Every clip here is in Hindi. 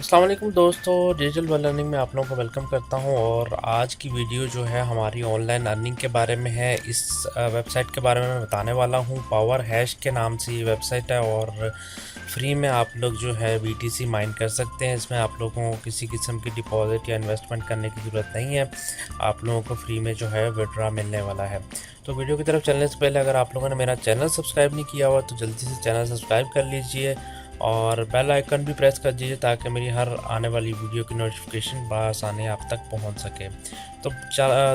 अस्सलाम वालेकुम दोस्तों, डिजिटल वर्ल्ड लर्निंग में आप लोगों को वेलकम करता हूं। और आज की वीडियो जो है हमारी ऑनलाइन अर्निंग के बारे में है। इस वेबसाइट के बारे में मैं बताने वाला हूं। पावर हैश के नाम से ये वेबसाइट है और फ्री में आप लोग जो है BTC माइन कर सकते हैं। इसमें आप लोगों को किसी किस्म की डिपॉजिट या इन्वेस्टमेंट करने की ज़रूरत नहीं है। आप लोगों को फ्री में जो है विड्रॉ मिलने वाला है। तो वीडियो की तरफ चलने से पहले अगर आप लोगों ने मेरा चैनल सब्सक्राइब नहीं किया हुआ तो जल्दी से चैनल सब्सक्राइब कर लीजिए और बेल आइकन भी प्रेस कर दीजिए ताकि मेरी हर आने वाली वीडियो की नोटिफिकेशन बआसानी आप तक पहुंच सके। तो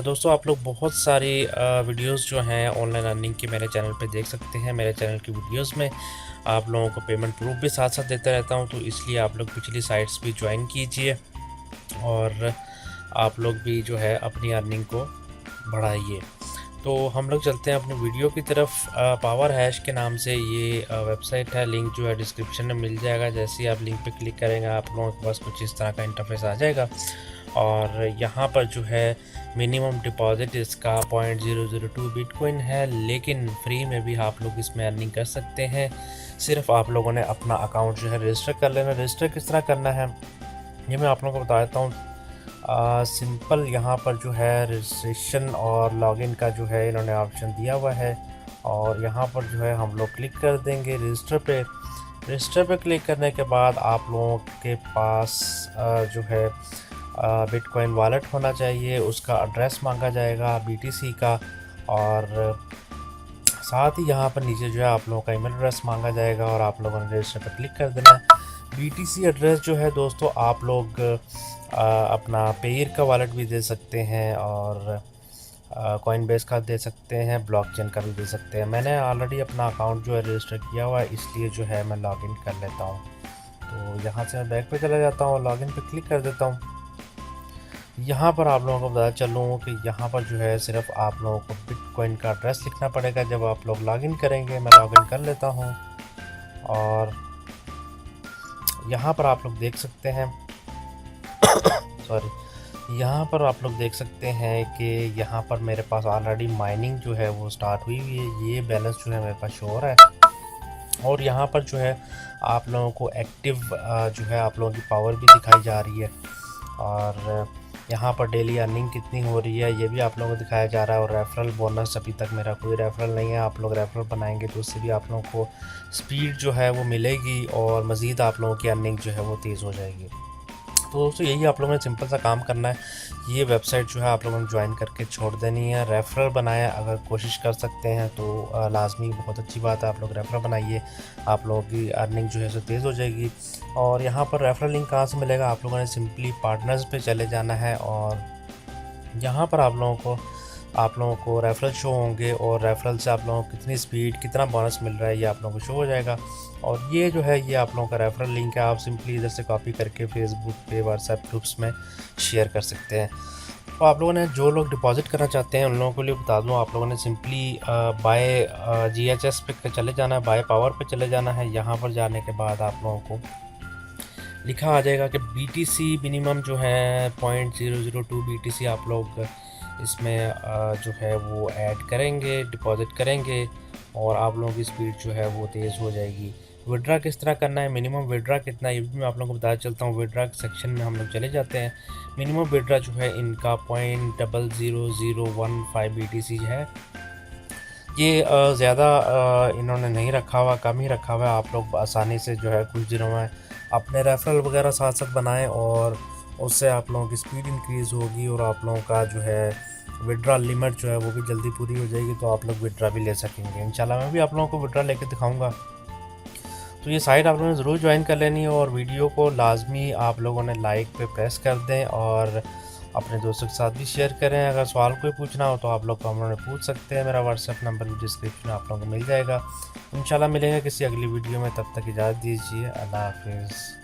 दोस्तों, आप लोग बहुत सारी वीडियोस जो हैं ऑनलाइन अर्निंग की मेरे चैनल पे देख सकते हैं। मेरे चैनल की वीडियोस में आप लोगों को पेमेंट प्रूफ भी साथ साथ देता रहता हूं, तो इसलिए आप लोग पिछली साइट्स भी ज्वाइन कीजिए और आप लोग भी जो है अपनी अर्निंग को बढ़ाइए। तो हम लोग चलते हैं अपनी वीडियो की तरफ। पावर हैश के नाम से ये वेबसाइट है। लिंक जो है डिस्क्रिप्शन में मिल जाएगा। जैसे ही आप लिंक पे क्लिक करेंगे आप लोगों के पास कुछ इस तरह का इंटरफेस आ जाएगा और यहाँ पर जो है मिनिमम डिपॉजिट इसका 0.002 बिटकॉइन है, लेकिन फ्री में भी आप लोग इसमें अर्निंग कर सकते हैं। सिर्फ आप लोगों ने अपना अकाउंट जो है रजिस्टर कर लेना। रजिस्टर किस तरह करना है ये मैं आप लोगों को बता देता हूँ। सिंपल यहाँ पर जो है रजिस्ट्रेशन और लॉगिन का जो है इन्होंने ऑप्शन दिया हुआ है और यहाँ पर जो है हम लोग क्लिक कर देंगे रजिस्टर पे। रजिस्टर पे क्लिक करने के बाद आप लोगों के पास जो है बिटकॉइन वॉलेट होना चाहिए। उसका एड्रेस मांगा जाएगा BTC का और साथ ही यहाँ पर नीचे जो है आप लोगों का ईमेल एड्रेस मांगा जाएगा और आप लोगों ने रजिस्टर पर क्लिक कर देना है। BTC एड्रेस जो है दोस्तों आप लोग अपना पेयर का वॉलेट भी दे सकते हैं और कॉइनबेस का दे सकते हैं, ब्लॉकचेन का भी दे सकते हैं। मैंने ऑलरेडी अपना अकाउंट जो है रजिस्टर किया हुआ है, इसलिए जो है मैं लॉगिन कर लेता हूँ। तो यहाँ से मैं बैक पे चला जाता हूँ, लॉगिन पे क्लिक कर देता हूँ। यहाँ पर आप लोगों को बताया चलूँ कि यहाँ पर जो है सिर्फ आप लोगों को बिटकॉइन का एड्रेस लिखना पड़ेगा जब आप लोग लॉगिन करेंगे। मैं लॉगिन कर लेता हूँ और यहाँ पर आप लोग देख सकते हैं सॉरी, यहाँ पर आप लोग देख सकते हैं कि यहाँ पर मेरे पास ऑलरेडी माइनिंग जो है वो स्टार्ट हुई हुई है। ये बैलेंस जो है मेरे पास शो हो रहा है और यहाँ पर जो है आप लोगों को एक्टिव जो है आप लोगों की पावर भी दिखाई जा रही है और यहाँ पर डेली अर्निंग कितनी हो रही है ये भी आप लोगों को दिखाया जा रहा है। और रेफरल बोनस, अभी तक मेरा कोई रेफरल नहीं है। आप लोग रेफरल बनाएंगे तो उससे भी आप लोगों को स्पीड जो है वो मिलेगी और मज़ीद आप लोगों की अर्निंग जो है वो तेज़ हो जाएगी। तो दोस्तों यही आप लोगों ने सिंपल सा काम करना है। ये वेबसाइट जो है आप लोगों ने ज्वाइन करके छोड़ देनी है। रेफरल बनाया अगर कोशिश कर सकते हैं तो लाजमी बहुत अच्छी बात है। आप लोग रेफरल बनाइए, आप लोगों की अर्निंग जो है सो तेज़ हो जाएगी। और यहाँ पर रेफरल लिंक कहाँ से मिलेगा, आप लोगों ने सिंपली पार्टनर्स पे चले जाना है और यहाँ पर आप लोगों को रेफरल शो होंगे और रेफरल से आप लोगों को कितनी स्पीड, कितना बोनस मिल रहा है ये आप लोगों को शो हो जाएगा। और ये जो है ये आप लोगों का रेफरल लिंक है। आप सिंपली इधर से कॉपी करके फेसबुक पे, व्हाट्सएप ग्रुप्स में शेयर कर सकते हैं। तो आप लोगों ने जो लोग डिपॉजिट करना चाहते हैं उन लोगों के लिए बता दूं, आप लोगों ने सिंपली बाय GHS पे चले जाना है, बाय पावर पे चले जाना है। यहाँ पर जाने के बाद आप लोगों को लिखा आ जाएगा कि BTC मिनिमम जो है 0.002 BTC आप लोग इसमें जो है वो ऐड करेंगे, डिपॉजिट करेंगे और आप लोगों की स्पीड जो है वो तेज़ हो जाएगी। विड्रा किस तरह करना है, मिनिमम विड्रा कितना है ये भी मैं आप लोगों को बताया चलता हूँ। विड्रा सेक्शन में हम लोग चले जाते हैं। मिनिमम विड्रा जो है इनका 0.00015 BTC है। ये ज़्यादा इन्होंने नहीं रखा हुआ, कम ही रखा हुआ है। आप लोग आसानी से जो है कुछ दिनों में अपने रेफरल वगैरह साथ साथ बनाएं और उससे आप लोगों की स्पीड इंक्रीज़ होगी और आप लोगों का जो है विड्रा लिमिट जो है वो भी जल्दी पूरी हो जाएगी। तो आप लोग विड्रा भी ले सकेंगे इंशाल्लाह। मैं भी आप लोगों को विड्रा लेके दिखाऊंगा। तो ये साइट आप लोगों ने ज़रूर ज्वाइन कर लेनी है और वीडियो को लाजमी आप लोगों ने लाइक पे प्रेस कर दें और अपने दोस्तों के साथ भी शेयर करें। अगर सवाल कोई पूछना हो तो आप लोग कमेंट में पूछ सकते हैं। मेरा व्हाट्सएप नंबर भी डिस्क्रिप्शन में आप लोगों को मिल जाएगा। इंशाल्लाह मिलेंगे किसी अगली वीडियो में, तब तक इजाज़त दीजिए। अल्लाह हाफिज़।